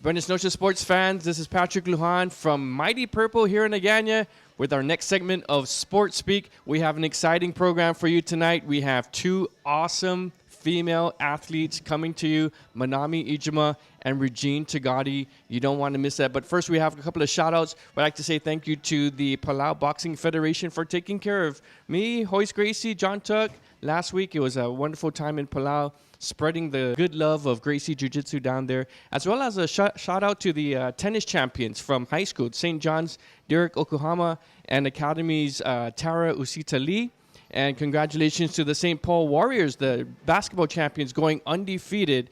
Buenos noches, sports fans. This is Patrick Lujan from Mighty Purple here in Agana with our next segment of Sports Speak. We have an exciting program for you tonight. We have two awesome female athletes coming to you, Manami Ijima and Regine Taitague. You don't want to miss that. But first, we have a couple of shout-outs. We'd like to say thank you to the Palau Boxing Federation for taking care of me, Hoist Gracie, John Tuck. Last week, it was a wonderful time in Palau, spreading the good love of Gracie Jiu-Jitsu down there, as well as a shout-out to the tennis champions from high school, St. John's, Derek Okuhama, and Academy's Tara Usita Lee. And congratulations to the St. Paul Warriors, the basketball champions, going undefeated.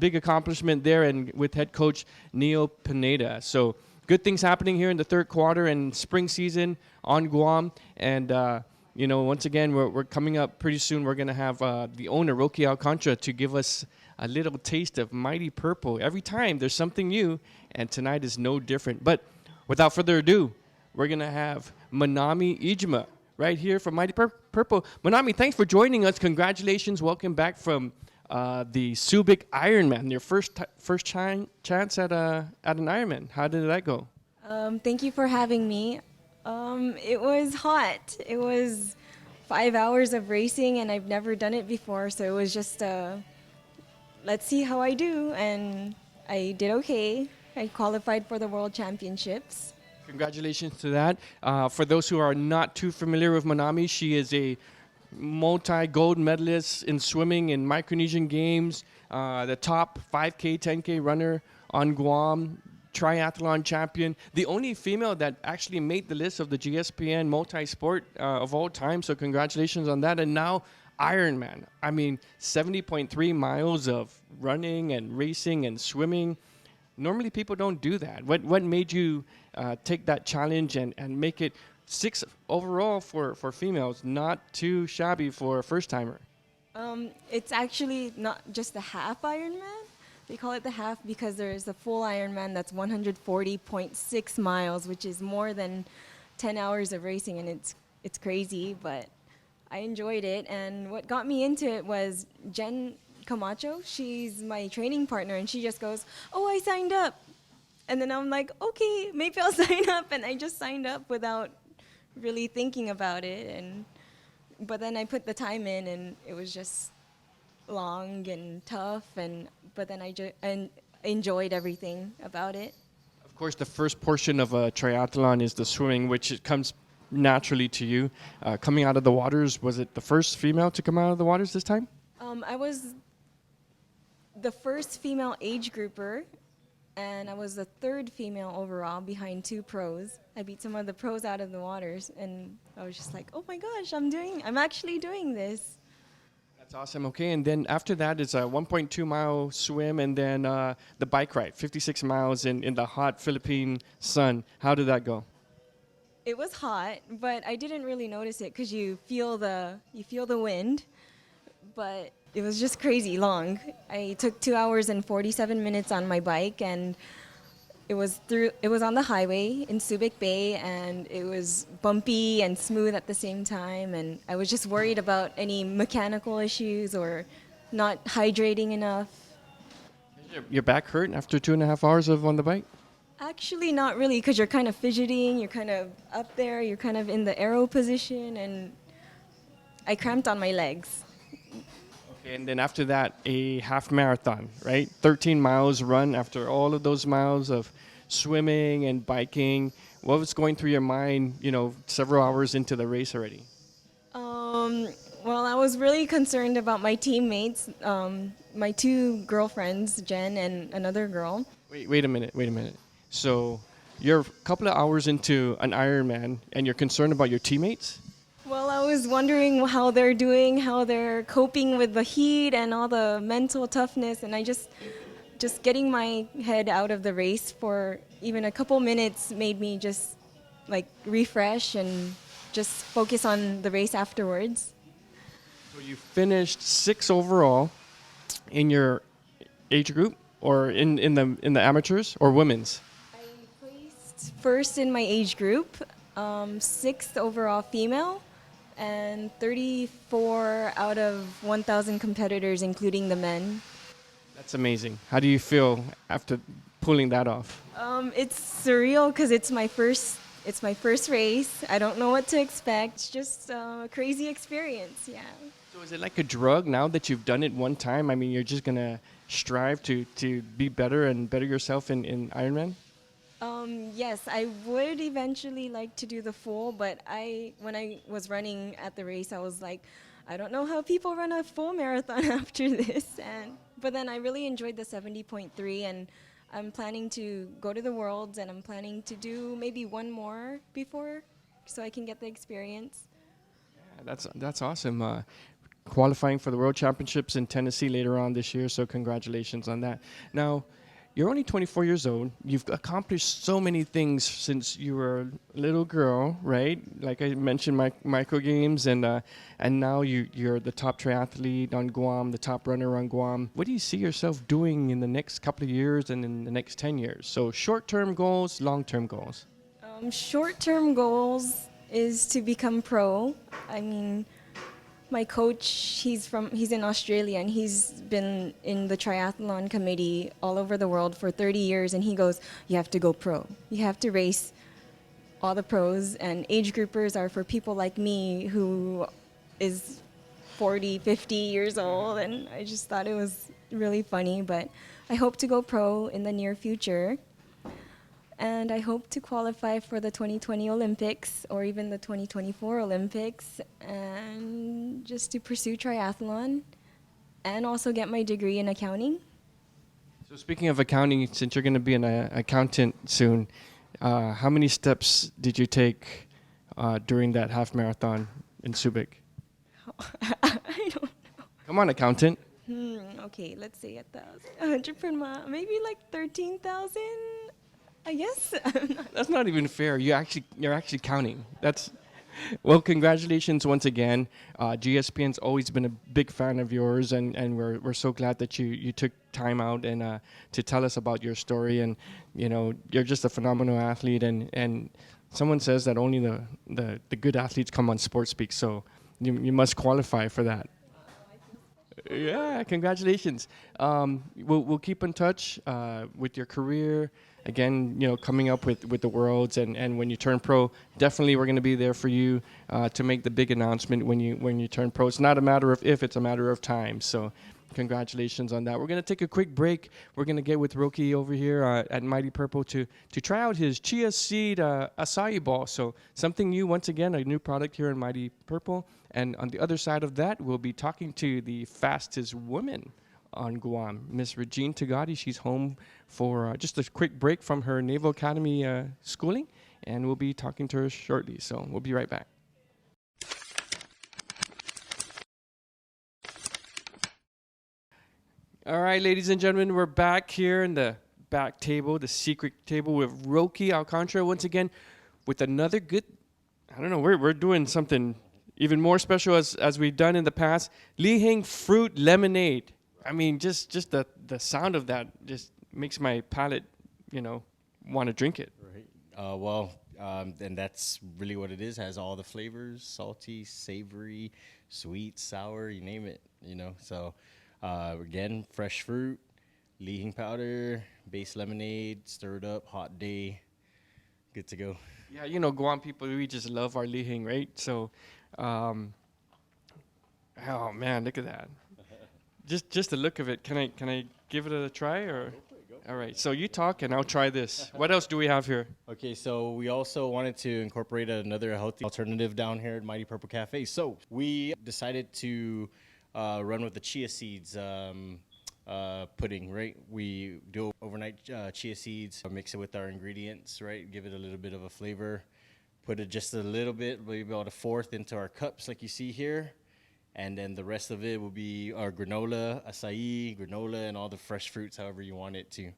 Big accomplishment there, and with head coach Neo Pineda. So good things happening here in the third quarter and spring season on Guam. And once again, we're coming up pretty soon. We're going to have the owner, Rocky Alcantara, to give us a little taste of Mighty Purple. Every time there's something new, and tonight is no different. But without further ado, we're going to have Manami Ijima right here from Mighty Purple. Manami, thanks for joining us. Congratulations. Welcome back from the Subic Ironman, your first chance at an Ironman. How did that go? Thank you for having me. It was hot. It was 5 hours of racing, and I've never done it before, so it was just let's see how I do, and I did okay. I qualified for the World Championships. Congratulations to that. For those who are not too familiar with Manami, she is a multi-gold medalist in swimming in Micronesian Games, the top 5K, 10K runner on Guam, triathlon champion, the only female that actually made the list of the GSPN multi-sport of all time. So congratulations on that. And now Ironman. I mean, 70.3 miles of running and racing and swimming. Normally people don't do that. What made you take that challenge and make it 6 overall for females? Not too shabby for a first-timer. It's actually not just the half Ironman. They call it the half because there's a full Ironman that's 140.6 miles, which is more than 10 hours of racing, and it's crazy, but I enjoyed it. And what got me into it was Jen Camacho. She's my training partner, and she just goes, "Oh, I signed up." And then I'm like, okay, maybe I'll sign up. And I just signed up without really thinking about it. But then I put the time in, and it was just long and tough, but then I enjoyed everything about it. Of course, the first portion of a triathlon is the swimming, which it comes naturally to you. Coming out of the waters, was it the first female to come out of the waters this time? I was the first female age grouper, and I was the third female overall behind 2 pros. I beat some of the pros out of the waters, and I was just like, oh my gosh, I'm actually doing this. That's awesome. Okay, and then after that, it's a 1.2 mile swim, and then the bike ride, 56 miles in the hot Philippine sun. How did that go? It was hot, but I didn't really notice it because you feel the wind, but it was just crazy long. I took 2 hours and 47 minutes on my bike, and it was on the highway in Subic Bay, and it was bumpy and smooth at the same time, and I was just worried about any mechanical issues or not hydrating enough. Your back hurt after 2.5 hours on the bike? Actually, not really, because you're kind of fidgeting, you're kind of up there, you're kind of in the arrow position, and I cramped on my legs. Okay, and then after that, a half marathon, right? 13 miles run after all of those miles of swimming and biking. What was going through your mind, several hours into the race already? Well, I was really concerned about my teammates, my 2 girlfriends, Jen and another girl. Wait a minute. So you're a couple of hours into an Ironman, and you're concerned about your teammates? Well, I was wondering how they're doing, how they're coping with the heat and all the mental toughness, and I just getting my head out of the race for even a couple minutes made me just refresh and just focus on the race afterwards. So you finished 6 overall in your age group, or in the amateurs or women's? I placed first in my age group, 6th overall female, and 34 out of 1,000 competitors, including the men. That's amazing. How do you feel after pulling that off? It's surreal because it's my first race. I don't know what to expect. It's just a crazy experience. Yeah. So is it like a drug now that you've done it one time? I mean, you're just gonna strive to be better and better yourself in Ironman? Yes, I would eventually like to do the full, but when I was running at the race, I was like, I don't know how people run a full marathon after this. But then I really enjoyed the 70.3, and I'm planning to go to the Worlds, and I'm planning to do maybe one more before, so I can get the experience. Yeah, that's awesome. Qualifying for the World Championships in Tennessee later on this year, so congratulations on that. Now, you're only 24 years old. You've accomplished so many things since you were a little girl, right? Like I mentioned, micro games, and now you're the top triathlete on Guam, the top runner on Guam. What do you see yourself doing in the next couple of years and in the next 10 years? So short-term goals, long-term goals. Short-term goals is to become pro. I mean, my coach, he's in Australia, and he's been in the triathlon committee all over the world for 30 years, and he goes, you have to go pro. You have to race all the pros, and age groupers are for people like me who is 40, 50 years old, and I just thought it was really funny, but I hope to go pro in the near future. And I hope to qualify for the 2020 Olympics or even the 2024 Olympics, and just to pursue triathlon and also get my degree in accounting. So speaking of accounting, since you're going to be an accountant soon, how many steps did you take during that half marathon in Subic? I don't. Come on, accountant. Okay, let's say 100 per mile, maybe like 13,000, I guess. That's not even fair. You're actually counting. That's well. Congratulations once again. GSPN's always been a big fan of yours, and we're so glad that you took time out and to tell us about your story. And you're just a phenomenal athlete. And someone says that only the good athletes come on Sports Speak. So you must qualify for that. Yeah, congratulations. We'll keep in touch with your career. Again, coming up with the worlds, and when you turn pro, definitely we're going to be there for you to make the big announcement when you turn pro. It's not a matter of if, it's a matter of time. So congratulations on that. We're going to take a quick break. We're going to get with Roki over here at Mighty Purple to try out his chia seed acai ball. So something new, once again, a new product here in Mighty Purple. And on the other side of that, we'll be talking to the fastest woman on Guam, Miss Regine Taitague. She's home for just a quick break from her Naval Academy schooling, and we'll be talking to her shortly. So we'll be right back. All right, ladies and gentlemen, we're back here in the back table, the secret table with Roki Alcantara once again with another good, I don't know, we're doing something even more special as we've done in the past. Liheng fruit lemonade. I mean, just the sound of that just makes my palate, want to drink it. Right. And that's really what it is. Has all the flavors: salty, savory, sweet, sour, you name it. So again, fresh fruit, Liheng powder, base lemonade, stirred up, hot day, good to go. Yeah, Guam people, we just love our liheng, right? So, oh man, look at that. Just the look of it. Can I give it a try or? All right. So you talk and I'll try this. What else do we have here? Okay, so we also wanted to incorporate another healthy alternative down here at Mighty Purple Cafe. So we decided to run with the chia seeds pudding, right? We do overnight chia seeds, mix it with our ingredients, right? Give it a little bit of a flavor. Put it just a little bit, maybe about a fourth into our cups like you see here. And then the rest of it will be our granola, and all the fresh fruits, however you want it to.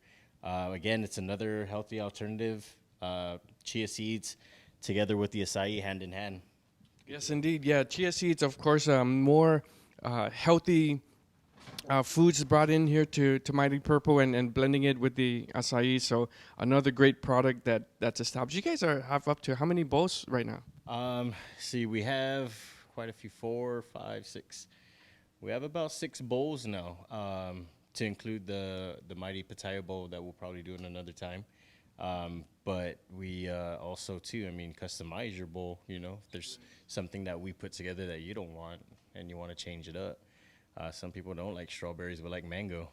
Again, it's another healthy alternative. Chia seeds together with the acai hand in hand. Yes, indeed. Yeah, chia seeds, of course, more healthy foods brought in here to Mighty Purple and blending it with the acai. So another great product that's established. You guys have up to how many bowls right now? See, we have quite a few, 4, 5, 6. We have about 6 bowls now. to include the Mighty Pattaya Bowl that we'll probably do in another time. But we also too, I mean, customize your bowl. You know, if there's something that we put together that you don't want and you want to change it up. Some people don't like strawberries but like mango.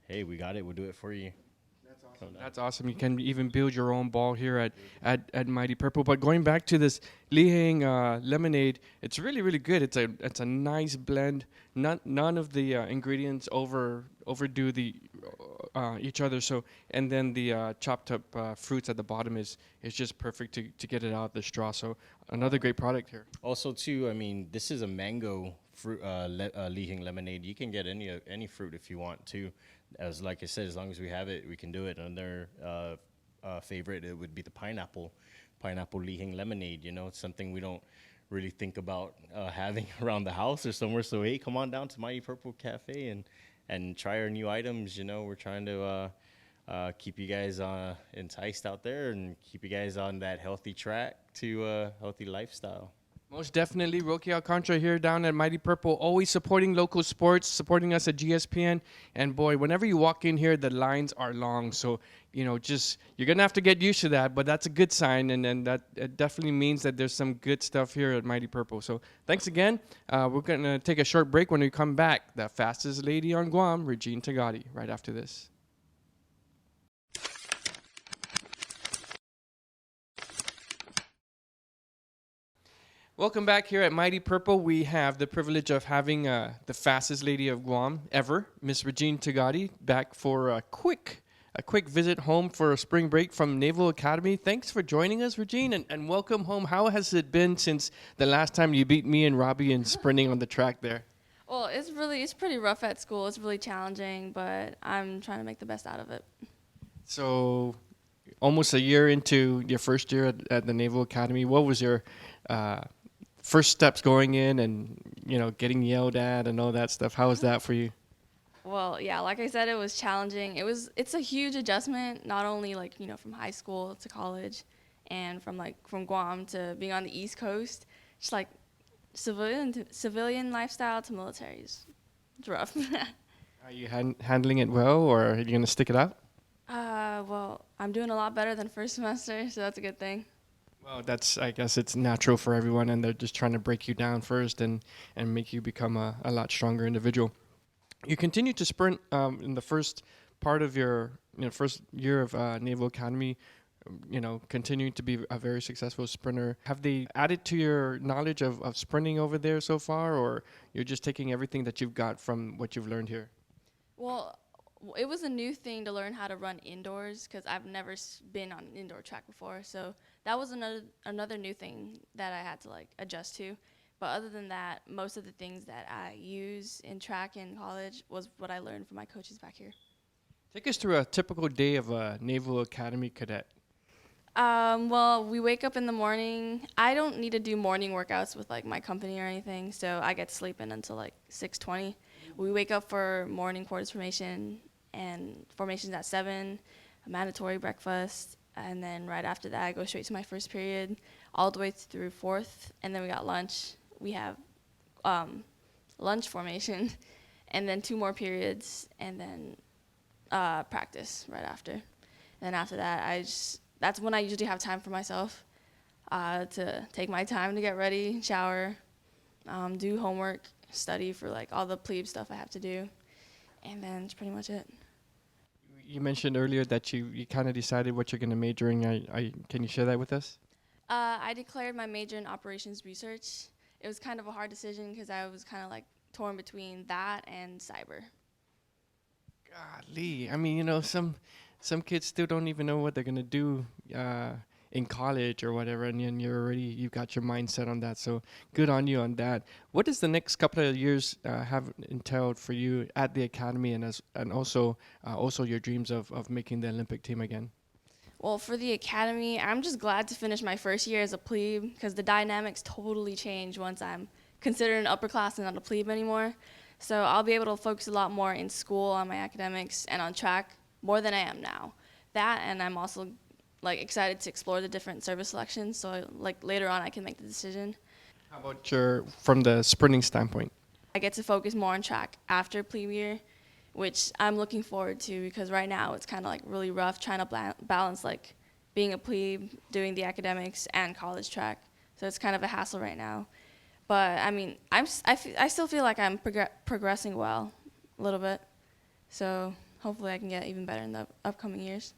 Hey, we got it. We'll do it for you. That's awesome. You can even build your own ball here at Mighty Purple. But going back to this Liheng lemonade, it's really, really good. It's a nice blend. None of the ingredients overdo the each other. So, and then the chopped up fruits at the bottom is just perfect to get it out of the straw. So another great product here. Also, too, I mean, this is a mango fruit Liheng lemonade. You can get any fruit if you want to. As like I said, as long as we have it, we can do it. Another favorite, it would be the pineapple Liheng lemonade. You know, it's something we don't really think about having around the house or somewhere. So hey, come on down to Mighty Purple Cafe and try our new items. You know, we're trying to keep you guys enticed out there and keep you guys on that healthy track to healthy lifestyle. Most definitely, Roque Alcantara here down at Mighty Purple, always supporting local sports, supporting us at GSPN. And boy, whenever you walk in here, the lines are long. So, you know, just you're going to have to get used to that, but that's a good sign. And that it definitely means that there's some good stuff here at Mighty Purple. So thanks again. We're going to take a short break. When we come back, the fastest lady on Guam, Regine Taitague, right after this. Welcome back here at Mighty Purple. We have the privilege of having the fastest lady of Guam ever, Miss Regine Taitague, back for a quick visit home for a spring break from Naval Academy. Thanks for joining us, Regine, and welcome home. How has it been since the last time you beat me and Robbie in sprinting on the track there? Well, it's pretty rough at school. It's really challenging, but I'm trying to make the best out of it. So, almost a year into your first year at the Naval Academy, what was your first steps going in and, you know, getting yelled at and all that stuff? How was that for you? Well, yeah, like I said, it was challenging. It's a huge adjustment, not only like, you know, from high school to college and from Guam to being on the East Coast. Just like civilian lifestyle to military is rough. Are you handling it well, or are you going to stick it out? Well, I'm doing a lot better than first semester, so that's a good thing. Well, I guess it's natural for everyone, and they're just trying to break you down first and make you become a lot stronger individual. You continue to sprint in the first part of your first year of Naval Academy, continuing to be a very successful sprinter. Have they added to your knowledge of sprinting over there so far, or you're just taking everything that you've got from what you've learned here? Well, it was a new thing to learn how to run indoors because I've never been on an indoor track before. So that was another new thing that I had to adjust to. But other than that, most of the things that I use in track in college was what I learned from my coaches back here. Take us through a typical day of a Naval Academy cadet. Well, we wake up in the morning. I don't need to do morning workouts with my company or anything, so I get to sleep in until 6:20. We wake up for morning quarters formation and formations at 7, a mandatory breakfast, and then right after that I go straight to my first period all the way through 4th, and then we got lunch. We have lunch formation, and then 2 more periods, and then practice right after. And then after that, that's when I usually have time for myself to take my time to get ready, shower, do homework, study for all the plebe stuff I have to do, and then that's pretty much it. You mentioned earlier that you kind of decided what you're going to major in. Can you share that with us? I declared my major in operations research. It was kind of a hard decision because I was kind of torn between that and cyber. Golly, I mean, some kids still don't even know what they're gonna do in college or whatever, and then you've got your mindset on that. So good on you on that. What does the next couple of years have entailed for you at the academy, and also your dreams of making the Olympic team again? Well, for the academy, I'm just glad to finish my first year as a plebe because the dynamics totally change once I'm considered an upperclassman and not a plebe anymore. So I'll be able to focus a lot more in school on my academics and on track more than I am now. That, and I'm also excited to explore the different service selections. So later on, I can make the decision. How about from the sprinting standpoint? I get to focus more on track after plebe year, which I'm looking forward to because right now it's kind of like really rough trying to balance like being a plebe, doing the academics, and college track. So it's kind of a hassle right now. But I mean, I still feel like I'm progressing well, a little bit. So hopefully I can get even better in the upcoming years.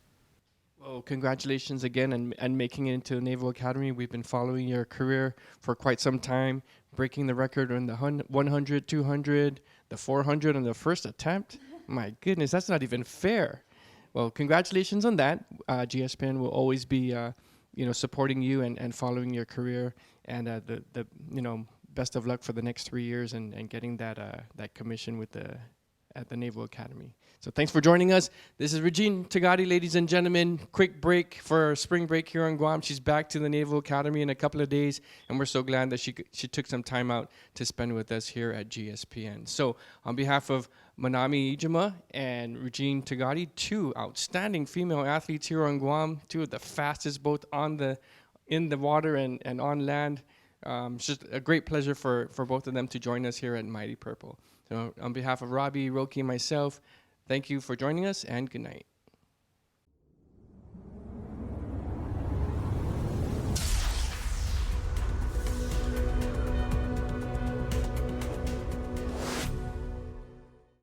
Well, congratulations again and making it into the Naval Academy. We've been following your career for quite some time, breaking the record on the 100, 200, the 400 on the first attempt. My goodness, that's not even fair. Well, congratulations on that. GSPN will always be, supporting you and following your career. And the best of luck for the next 3 years and getting that commission at the Naval Academy. So thanks for joining us. This is Regine Taitague, ladies and gentlemen. Quick break for spring break here on Guam. She's back to the Naval Academy in a couple of days, and we're so glad that she took some time out to spend with us here at GSPN. So on behalf of Manami Ijima and Regine Taitague, two outstanding female athletes here on Guam, two of the fastest both in the water and on land. It's just a great pleasure for both of them to join us here at Mighty Purple. So on behalf of Robbie, Roki, and myself, thank you for joining us, and good night.